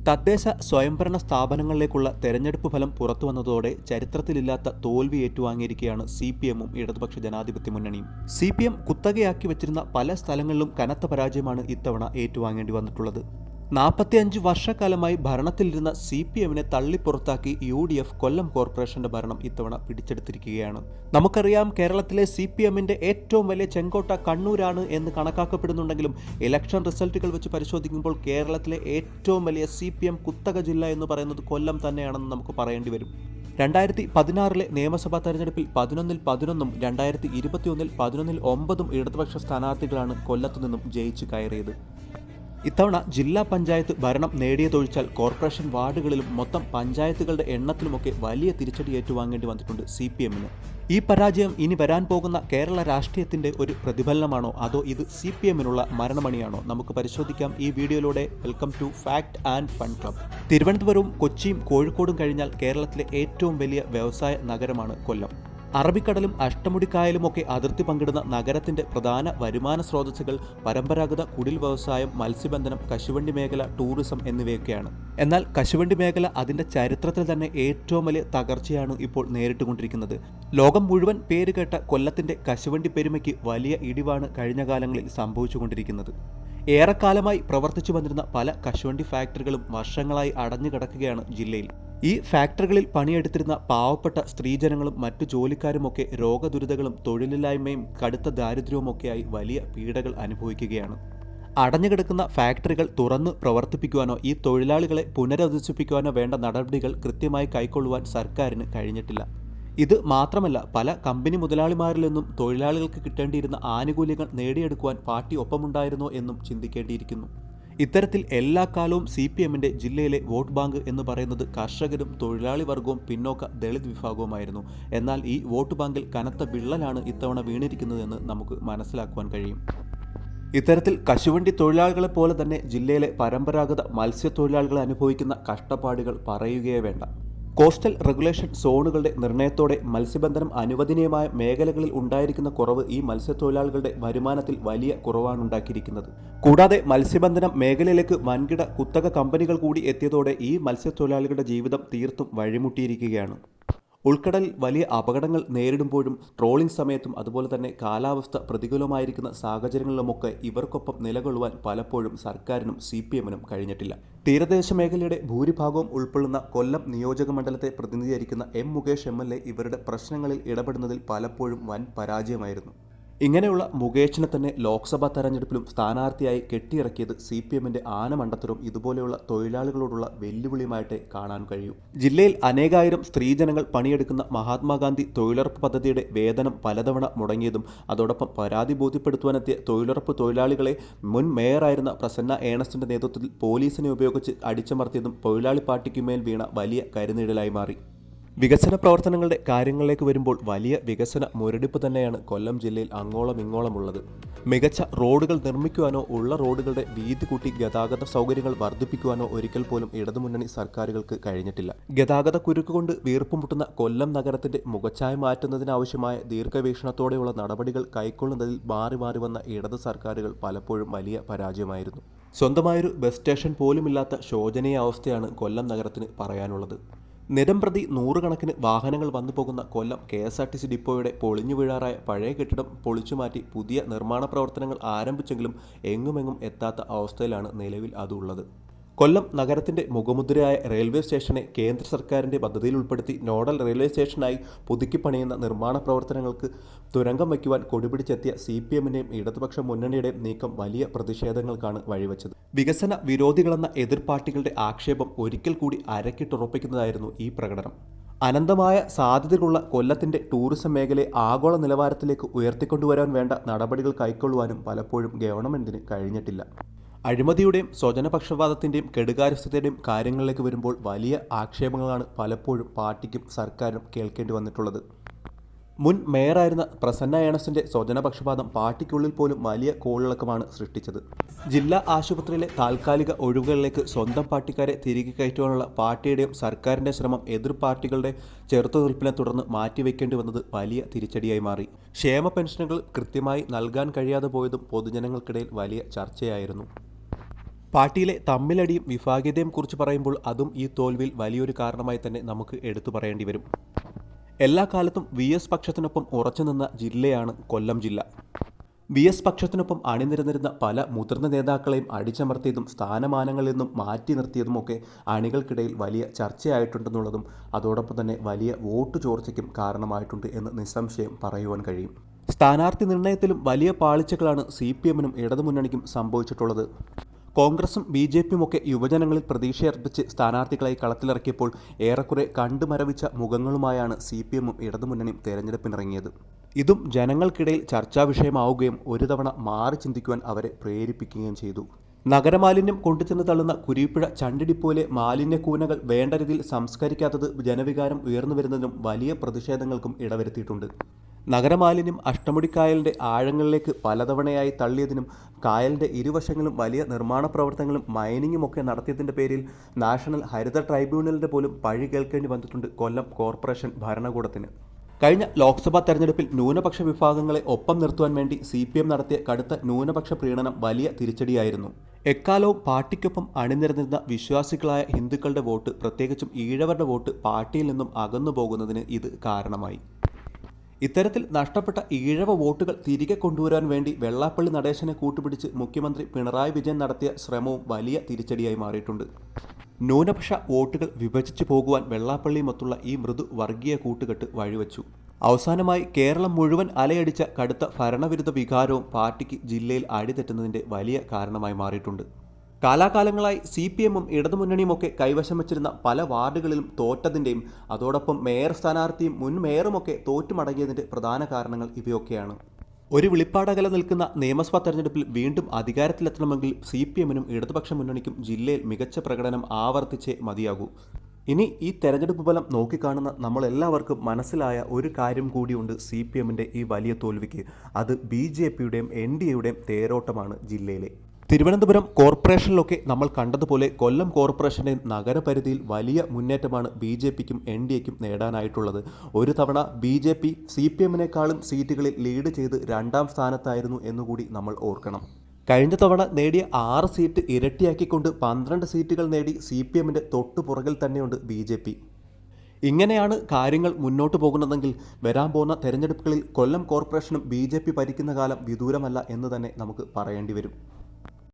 തദ്ദേശ സ്വയംഭരണ സ്ഥാപനങ്ങളിലേക്കുള്ള തെരഞ്ഞെടുപ്പ് ഫലം പുറത്തുവന്നതോടെ ചരിത്രത്തിലില്ലാത്ത തോൽവി ഏറ്റുവാങ്ങിയിരിക്കുകയാണ് CPM-ഉം ഇടതുപക്ഷ ജനാധിപത്യ മുന്നണിയും. CPM കുത്തകയാക്കി വച്ചിരുന്ന പല സ്ഥലങ്ങളിലും കനത്ത പരാജയമാണ് ഇത്തവണ ഏറ്റുവാങ്ങേണ്ടി വന്നിട്ടുള്ളത്. 45 വർഷക്കാലമായി ഭരണത്തിലിരുന്ന CPM-നെ തള്ളിപ്പുറത്താക്കി UDF കൊല്ലം കോർപ്പറേഷന്റെ ഭരണം ഇത്തവണ പിടിച്ചെടുത്തിരിക്കുകയാണ്. നമുക്കറിയാം, കേരളത്തിലെ CPM-ന്റെ ഏറ്റവും വലിയ ചെങ്കോട്ട കണ്ണൂരാണ് എന്ന് കണക്കാക്കപ്പെടുന്നുണ്ടെങ്കിലും ഇലക്ഷൻ റിസൾട്ടുകൾ വെച്ച് പരിശോധിക്കുമ്പോൾ കേരളത്തിലെ ഏറ്റവും വലിയ CPM കുത്തക ജില്ല എന്ന് പറയുന്നത് കൊല്ലം തന്നെയാണെന്ന് നമുക്ക് പറയേണ്ടി വരും. 2016 നിയമസഭാ തെരഞ്ഞെടുപ്പിൽ 11-ൽ 11-ഉം 2021-ൽ 11-ൽ 9-ഉം ഇടതുപക്ഷ സ്ഥാനാർത്ഥികളാണ് കൊല്ലത്തു നിന്നും ജയിച്ചു കയറിയത്. ഇത്തവണ ജില്ലാ പഞ്ചായത്ത് ഭരണം നേടിയതൊഴിച്ചാൽ കോർപ്പറേഷൻ വാർഡുകളിലും മൊത്തം പഞ്ചായത്തുകളുടെ എണ്ണത്തിലുമൊക്കെ വലിയ തിരിച്ചടി ഏറ്റുവാങ്ങേണ്ടി വന്നിട്ടുണ്ട് CPM-ന്. ഈ പരാജയം ഇനി വരാൻ പോകുന്ന കേരള രാഷ്ട്രീയത്തിന്റെ ഒരു പ്രതിഫലനമാണോ അതോ ഇത് CPM-നുള്ള മരണമണിയാണോ? നമുക്ക് പരിശോധിക്കാം ഈ വീഡിയോയിലൂടെ. Welcome to fact and fun club. തിരുവനന്തപുരവും കൊച്ചിയും കോഴിക്കോടും കഴിഞ്ഞാൽ കേരളത്തിലെ ഏറ്റവും വലിയ വ്യവസായ നഗരമാണ് കൊല്ലം. അറബിക്കടലും അഷ്ടമുടിക്കായലുമൊക്കെ അതിർത്തി പങ്കിടുന്ന നഗരത്തിന്റെ പ്രധാന വരുമാന സ്രോതസ്സുകൾ പരമ്പരാഗത കുടിൽ വ്യവസായം, മത്സ്യബന്ധനം, കശുവണ്ടി മേഖല, ടൂറിസം എന്നിവയൊക്കെയാണ്. എന്നാൽ കശുവണ്ടി മേഖല അതിന്റെ ചരിത്രത്തിൽ തന്നെ ഏറ്റവും വലിയ തകർച്ചയാണ് ഇപ്പോൾ നേരിട്ടുകൊണ്ടിരിക്കുന്നത്. ലോകം മുഴുവൻ പേരുകേട്ട കൊല്ലത്തിന്റെ കശുവണ്ടി പെരുമയ്ക്ക് വലിയ ഇടിവാണ് കഴിഞ്ഞ കാലങ്ങളിൽ സംഭവിച്ചുകൊണ്ടിരിക്കുന്നത്. ഏറെക്കാലമായി പ്രവർത്തിച്ചു വന്നിരുന്ന പല കശുവണ്ടി ഫാക്ടറികളും വർഷങ്ങളായി അടഞ്ഞുകിടക്കുകയാണ് ജില്ലയിൽ. ഈ ഫാക്ടറികളിൽ പണിയെടുത്തിരുന്ന പാവപ്പെട്ട സ്ത്രീജനങ്ങളും മറ്റു ജോലിക്കാരുമൊക്കെ രോഗദുരിതങ്ങളും തൊഴിലില്ലായ്മയും കടുത്ത ദാരിദ്ര്യവുമൊക്കെയായി വലിയ പീഡകൾ അനുഭവിക്കുകയാണ്. അടഞ്ഞുകിടക്കുന്ന ഫാക്ടറികൾ തുറന്ന് പ്രവർത്തിപ്പിക്കുവാനോ ഈ തൊഴിലാളികളെ പുനരധിവസിപ്പിക്കുവാനോ വേണ്ട നടപടികൾ കൃത്യമായി കൈക്കൊള്ളുവാൻ സർക്കാരിന് കഴിഞ്ഞിട്ടില്ല. ഇത് മാത്രമല്ല, പല കമ്പനി മുതലാളിമാരിൽ നിന്നും തൊഴിലാളികൾക്ക് കിട്ടേണ്ടിയിരുന്ന ആനുകൂല്യങ്ങൾ നേടിയെടുക്കുവാൻ പാർട്ടി ഒപ്പമുണ്ടായിരുന്നോ എന്നും ചിന്തിക്കേണ്ടിയിരിക്കുന്നു. ഇത്തരത്തിൽ എല്ലാ കാലവും CPM-ന്റെ ജില്ലയിലെ വോട്ട് ബാങ്ക് എന്ന് പറയുന്നത് കർഷകരും തൊഴിലാളി വർഗവും പിന്നോക്ക ദളിത് വിഭാഗവുമായിരുന്നു. എന്നാൽ ഈ വോട്ട് ബാങ്കിൽ കനത്ത വിള്ളലാണ് ഇത്തവണ വീണിരിക്കുന്നതെന്ന് നമുക്ക് മനസ്സിലാക്കുവാൻ കഴിയും. ഇത്തരത്തിൽ കശുവണ്ടി തൊഴിലാളികളെ പോലെ തന്നെ ജില്ലയിലെ പരമ്പരാഗത മത്സ്യത്തൊഴിലാളികൾ അനുഭവിക്കുന്ന കഷ്ടപ്പാടുകൾ പറയുകയേ വേണ്ട. കോസ്റ്റൽ റെഗുലേഷൻ സോണുകളുടെ നിർണയത്തോടെ മത്സ്യബന്ധനം അനുവദനീയമായ മേഖലകളിൽ ഉണ്ടായിരിക്കുന്ന കുറവ് ഈ മത്സ്യത്തൊഴിലാളികളുടെ വരുമാനത്തിൽ വലിയ കുറവാണുണ്ടാക്കിയിരിക്കുന്നത്. കൂടാതെ മത്സ്യബന്ധനം മേഖലയിലേക്ക് വൻകിട കുത്തക കമ്പനികൾ കൂടി എത്തിയതോടെ ഈ മത്സ്യത്തൊഴിലാളികളുടെ ജീവിതം തീർത്തും വഴിമുട്ടിയിരിക്കുകയാണ്. ഉൾക്കടലിൽ വലിയ അപകടങ്ങൾ നേരിടുമ്പോഴും ട്രോളിംഗ് സമയത്തും അതുപോലെ തന്നെ കാലാവസ്ഥ പ്രതികൂലമായിരിക്കുന്ന സാഹചര്യങ്ങളിലുമൊക്കെ ഇവർക്കൊപ്പം നിലകൊള്ളുവാൻ പലപ്പോഴും സർക്കാരിനും CPM-നും കഴിഞ്ഞിട്ടില്ല. തീരദേശ മേഖലയുടെ ഭൂരിഭാഗവും ഉൾക്കൊള്ളുന്ന കൊല്ലം നിയോജക മണ്ഡലത്തെ പ്രതിനിധീകരിക്കുന്ന മുകേഷ് MLA ഇവരുടെ പ്രശ്നങ്ങളിൽ ഇടപെടുന്നതിൽ പലപ്പോഴും വൻ പരാജയമായിരുന്നു. ഇങ്ങനെയുള്ള മുകേഷിനെ തന്നെ ലോക്സഭാ തെരഞ്ഞെടുപ്പിലും സ്ഥാനാർത്ഥിയായി കെട്ടിയിറക്കിയത് CPM-ന്റെ ആനമണ്ടത്തരവും ഇതുപോലെയുള്ള തൊഴിലാളികളോടുള്ള വെല്ലുവിളിയുമായിട്ടേ കാണാൻ കഴിയൂ. ജില്ലയിൽ അനേകായിരം സ്ത്രീജനങ്ങൾ പണിയെടുക്കുന്ന മഹാത്മാഗാന്ധി തൊഴിലുറപ്പ് പദ്ധതിയുടെ വേതനം പലതവണ മുടങ്ങിയതും അതോടൊപ്പം പരാതി ബോധ്യപ്പെടുത്തുവാനെത്തിയ തൊഴിലുറപ്പ് തൊഴിലാളികളെ മുൻ മേയറായിരുന്ന പ്രസന്ന ഏണസ്റ്റിന്റെ നേതൃത്വത്തിൽ പോലീസിനെ ഉപയോഗിച്ച് അടിച്ചമർത്തിയതും തൊഴിലാളി പാർട്ടിക്കുമേൽ വീണ വലിയ കരുനിഴലായി മാറി. വികസന പ്രവർത്തനങ്ങളുടെ കാര്യങ്ങളിലേക്ക് വരുമ്പോൾ വലിയ വികസന മുരടിപ്പ് തന്നെയാണ് കൊല്ലം ജില്ലയിൽ അങ്ങോളം ഇങ്ങോളമുള്ളത്. മികച്ച റോഡുകൾ നിർമ്മിക്കുവാനോ ഉള്ള റോഡുകളുടെ വീതി കൂട്ടി ഗതാഗത സൗകര്യങ്ങൾ വർദ്ധിപ്പിക്കുവാനോ ഒരിക്കൽ പോലും ഇടതുമുന്നണി സർക്കാരുകൾക്ക് കഴിഞ്ഞിട്ടില്ല. ഗതാഗത കുരുക്ക് കൊണ്ട് വീർപ്പുമുട്ടുന്ന കൊല്ലം നഗരത്തിന്റെ മുഖച്ഛായ മാറ്റുന്നതിനാവശ്യമായ ദീർഘവീക്ഷണത്തോടെയുള്ള നടപടികൾ കൈക്കൊള്ളുന്നതിൽ മാറി മാറി വന്ന ഇടത് സർക്കാരുകൾ പലപ്പോഴും വലിയ പരാജയമായിരുന്നു. സ്വന്തമായൊരു ബസ് സ്റ്റേഷൻ പോലുമില്ലാത്ത ശോചനീയ അവസ്ഥയാണ് കൊല്ലം നഗരത്തിന് പറയാനുള്ളത്. നിരംപ്രതി നൂറുകണക്കിന് വാഹനങ്ങൾ വന്നു പോകുന്ന കൊല്ലം KSRTC ഡിപ്പോയുടെ പൊളിഞ്ഞു വീഴാറായ പഴയ കെട്ടിടം പൊളിച്ചുമാറ്റി പുതിയ നിർമ്മാണ പ്രവർത്തനങ്ങൾ ആരംഭിച്ചെങ്കിലും എങ്ങുമെങ്ങും എത്താത്ത അവസ്ഥയിലാണ് നിലവിൽ അതുള്ളത്. കൊല്ലം നഗരത്തിന്റെ മുഖമുദ്രയായ റെയിൽവേ സ്റ്റേഷനെ കേന്ദ്ര സർക്കാരിന്റെ പദ്ധതിയിൽ ഉൾപ്പെടുത്തി നോഡൽ റെയിൽവേ സ്റ്റേഷനായി പുതുക്കിപ്പണിയുന്ന നിർമ്മാണ പ്രവർത്തനങ്ങൾക്ക് തുരങ്കം വയ്ക്കുവാൻ കൊടിപിടിച്ചെത്തിയ CPM-ന്റെയും ഇടതുപക്ഷ മുന്നണിയുടെയും നീക്കം വലിയ പ്രതിഷേധങ്ങൾക്കാണ് വഴിവെച്ചത്. വികസന വിരോധികളെന്ന എതിർ പാർട്ടികളുടെ ആക്ഷേപം ഒരിക്കൽ കൂടി അരക്കിട്ടുറപ്പിക്കുന്നതായിരുന്നു ഈ പ്രകടനം. അനന്തമായ സാധ്യതകളുള്ള കൊല്ലത്തിന്റെ ടൂറിസം മേഖലയെ ആഗോള നിലവാരത്തിലേക്ക് ഉയർത്തിക്കൊണ്ടുവരാൻ വേണ്ട നടപടികൾ കൈക്കൊള്ളുവാനും പലപ്പോഴും ഗവൺമെന്റിന് കഴിഞ്ഞിട്ടില്ല. അഴിമതിയുടെയും സ്വജനപക്ഷപാതത്തിൻ്റെയും കെടുകാര്യസ്ഥതയുടെയും കാര്യങ്ങളിലേക്ക് വരുമ്പോൾ വലിയ ആക്ഷേപങ്ങളാണ് പലപ്പോഴും പാർട്ടിക്കും സർക്കാരിനും കേൾക്കേണ്ടി വന്നിട്ടുള്ളത്. മുൻ മേയറായിരുന്ന പ്രസന്ന ഏണസ്റ്റിന്റെ സ്വജനപക്ഷപാതം പാർട്ടിക്കുള്ളിൽ പോലും വലിയ കോളിളക്കമാണ് സൃഷ്ടിച്ചത്. ജില്ലാ ആശുപത്രിയിലെ താൽക്കാലിക ഒഴിവുകളിലേക്ക് സ്വന്തം പാർട്ടിക്കാരെ തിരികെ കയറ്റുവാനുള്ള പാർട്ടിയുടെയും സർക്കാരിൻ്റെ ശ്രമം എതിർ പാർട്ടികളുടെ ചെറുത്തുനിൽപ്പിനെ തുടർന്ന് മാറ്റിവെക്കേണ്ടി വന്നത് വലിയ തിരിച്ചടിയായി മാറി. ക്ഷേമ പെൻഷനുകൾ കൃത്യമായി നൽകാൻ കഴിയാതെ പോയതും പൊതുജനങ്ങൾക്കിടയിൽ വലിയ ചർച്ചയായിരുന്നു. പാർട്ടിയിലെ തമ്മിലടിയും വിഭാഗീയതയും കുറിച്ച് പറയുമ്പോൾ അതും ഈ തോൽവിയിൽ വലിയൊരു കാരണമായി തന്നെ നമുക്ക് എടുത്തു പറയേണ്ടി വരും. എല്ലാ കാലത്തും VS പക്ഷത്തിനൊപ്പം ഉറച്ചുനിന്ന ജില്ലയാണ് കൊല്ലം ജില്ല. VS പക്ഷത്തിനൊപ്പം അണിനിരന്നിരുന്ന പല മുതിർന്ന നേതാക്കളെയും അടിച്ചമർത്തിയതും സ്ഥാനമാനങ്ങളിൽ നിന്നും മാറ്റി നിർത്തിയതുമൊക്കെ അണികൾക്കിടയിൽ വലിയ ചർച്ചയായിട്ടുണ്ടെന്നുള്ളതും അതോടൊപ്പം തന്നെ വലിയ വോട്ട് ചോർച്ചയ്ക്കും കാരണമായിട്ടുണ്ട് എന്ന് നിസ്സംശയം പറയുവാൻ കഴിയും. സ്ഥാനാർത്ഥി നിർണയത്തിലും വലിയ പാളിച്ചകളാണ് CPMനും ഇടതുമുന്നണിക്കും സംഭവിച്ചിട്ടുള്ളത്. കോൺഗ്രസും BJPയും ഒക്കെ യുവജനങ്ങളിൽ പ്രതീക്ഷയർപ്പിച്ച് സ്ഥാനാർത്ഥികളായി കളത്തിലിറക്കിയപ്പോൾ ഏറെക്കുറെ കണ്ടുമരവിച്ച മുഖങ്ങളുമായാണ് CPMും ഇടതുമുന്നണിയും തെരഞ്ഞെടുപ്പിനിറങ്ങിയത്. ഇതും ജനങ്ങൾക്കിടയിൽ ചർച്ചാ വിഷയമാവുകയും ഒരു തവണ മാറി ചിന്തിക്കുവാൻ അവരെ പ്രേരിപ്പിക്കുകയും ചെയ്തു. നഗരമാലിന്യം കൊണ്ടുചെന്ന് തള്ളുന്ന കുരീപ്പുഴ ചണ്ടിടിപ്പോലെ മാലിന്യക്കൂനകൾ വേണ്ട രീതിയിൽ സംസ്കരിക്കാത്തത് ജനവികാരം ഉയർന്നു വരുന്നതിനും വലിയ പ്രതിഷേധങ്ങൾക്കും ഇടവരുത്തിയിട്ടുണ്ട്. നഗരമാലിന്യം അഷ്ടമുടിക്കായലിൻ്റെ ആഴങ്ങളിലേക്ക് പലതവണയായി തള്ളിയതിനും കായലിൻ്റെ ഇരുവശങ്ങളും വലിയ നിർമ്മാണ പ്രവർത്തനങ്ങളും മൈനിങ്ങുമൊക്കെ നടത്തിയതിൻ്റെ പേരിൽ നാഷണൽ ഹരിത ട്രൈബ്യൂണലിൻ്റെ പോലും പഴി കേൾക്കേണ്ടി വന്നിട്ടുണ്ട് കൊല്ലം കോർപ്പറേഷൻ ഭരണകൂടത്തിന്. കഴിഞ്ഞ ലോക്സഭാ തെരഞ്ഞെടുപ്പിൽ ന്യൂനപക്ഷ വിഭാഗങ്ങളെ ഒപ്പം നിർത്തുവാൻ വേണ്ടി CPM നടത്തിയ കടുത്ത ന്യൂനപക്ഷ പ്രീണനം വലിയ തിരിച്ചടിയായിരുന്നു. എക്കാലവും പാർട്ടിക്കൊപ്പം അണിനിരന്നിരുന്ന വിശ്വാസികളായ ഹിന്ദുക്കളുടെ വോട്ട്, പ്രത്യേകിച്ചും ഈഴവരുടെ വോട്ട് പാർട്ടിയിൽ നിന്നും അകന്നു പോകുന്നതിന് ഇത് കാരണമായി. ഇത്തരത്തിൽ നഷ്ടപ്പെട്ട ഈഴവ വോട്ടുകൾ തിരികെ കൊണ്ടുവരാൻ വേണ്ടി വെള്ളാപ്പള്ളി നടേശനെ കൂട്ടുപിടിച്ച് മുഖ്യമന്ത്രി പിണറായി വിജയൻ നടത്തിയ ശ്രമവും വലിയ തിരിച്ചടിയായി മാറിയിട്ടുണ്ട്. ന്യൂനപക്ഷ വോട്ടുകൾ വിഭജിച്ചു പോകുവാൻ വെള്ളാപ്പള്ളിയുമൊത്തുള്ള ഈ മൃദു വർഗീയ കൂട്ടുകെട്ട് വഴിവെച്ചു. അവസാനമായി കേരളം മുഴുവൻ അലയടിച്ച കടുത്ത ഭരണവിരുദ്ധ വികാരവും പാർട്ടിക്ക് ജില്ലയിൽ അടിതെറ്റുന്നതിൻ്റെ വലിയ കാരണമായി മാറിയിട്ടുണ്ട്. കാലാകാലങ്ങളായി CPMും ഇടതുമുന്നണിയുമൊക്കെ കൈവശം വച്ചിരുന്ന പല വാർഡുകളിലും തോറ്റതിൻ്റെയും അതോടൊപ്പം മേയർ സ്ഥാനാർത്ഥിയും മുൻ മേയറുമൊക്കെ തോറ്റുമടങ്ങിയതിൻ്റെ പ്രധാന കാരണങ്ങൾ ഇവയൊക്കെയാണ്. ഒരു വിളിപ്പാടകല നിൽക്കുന്ന നിയമസഭാ തെരഞ്ഞെടുപ്പിൽ വീണ്ടും അധികാരത്തിലെത്തണമെങ്കിൽ CPMനും ഇടതുപക്ഷ മുന്നണിക്കും ജില്ലയിൽ മികച്ച പ്രകടനം ആവർത്തിച്ചേ മതിയാകൂ. ഇനി ഈ തെരഞ്ഞെടുപ്പ് ഫലം നോക്കിക്കാണുന്ന നമ്മളെല്ലാവർക്കും മനസ്സിലായ ഒരു കാര്യം കൂടിയുണ്ട് CPMൻ്റെ ഈ വലിയ തോൽവിക്ക്. അത് BJPയുടെയും NDAയുടെയും തേരോട്ടമാണ് ജില്ലയിലെ. തിരുവനന്തപുരം കോർപ്പറേഷനിലൊക്കെ നമ്മൾ കണ്ടതുപോലെ കൊല്ലം കോർപ്പറേഷൻ്റെ നഗരപരിധിയിൽ വലിയ മുന്നേറ്റമാണ് BJPക്കും NDAയ്ക്കും നേടാനായിട്ടുള്ളത്. ഒരു തവണ BJP CPMനേക്കാളും സീറ്റുകളിൽ ലീഡ് ചെയ്ത് 2ാം സ്ഥാനത്തായിരുന്നു എന്നുകൂടി നമ്മൾ ഓർക്കണം. കഴിഞ്ഞ തവണ നേടിയ 6 സീറ്റ് ഇരട്ടിയാക്കിക്കൊണ്ട് 12 സീറ്റുകൾ നേടി CPMൻ്റെ തൊട്ടുപുറകിൽ തന്നെയുണ്ട് BJP. ഇങ്ങനെയാണ് കാര്യങ്ങൾ മുന്നോട്ട് പോകുന്നതെങ്കിൽ വരാൻ പോകുന്ന തെരഞ്ഞെടുപ്പുകളിൽ കൊല്ലം കോർപ്പറേഷനും BJP ഭരിക്കുന്ന കാലം വിദൂരമല്ല എന്ന് തന്നെ നമുക്ക് പറയേണ്ടി വരും.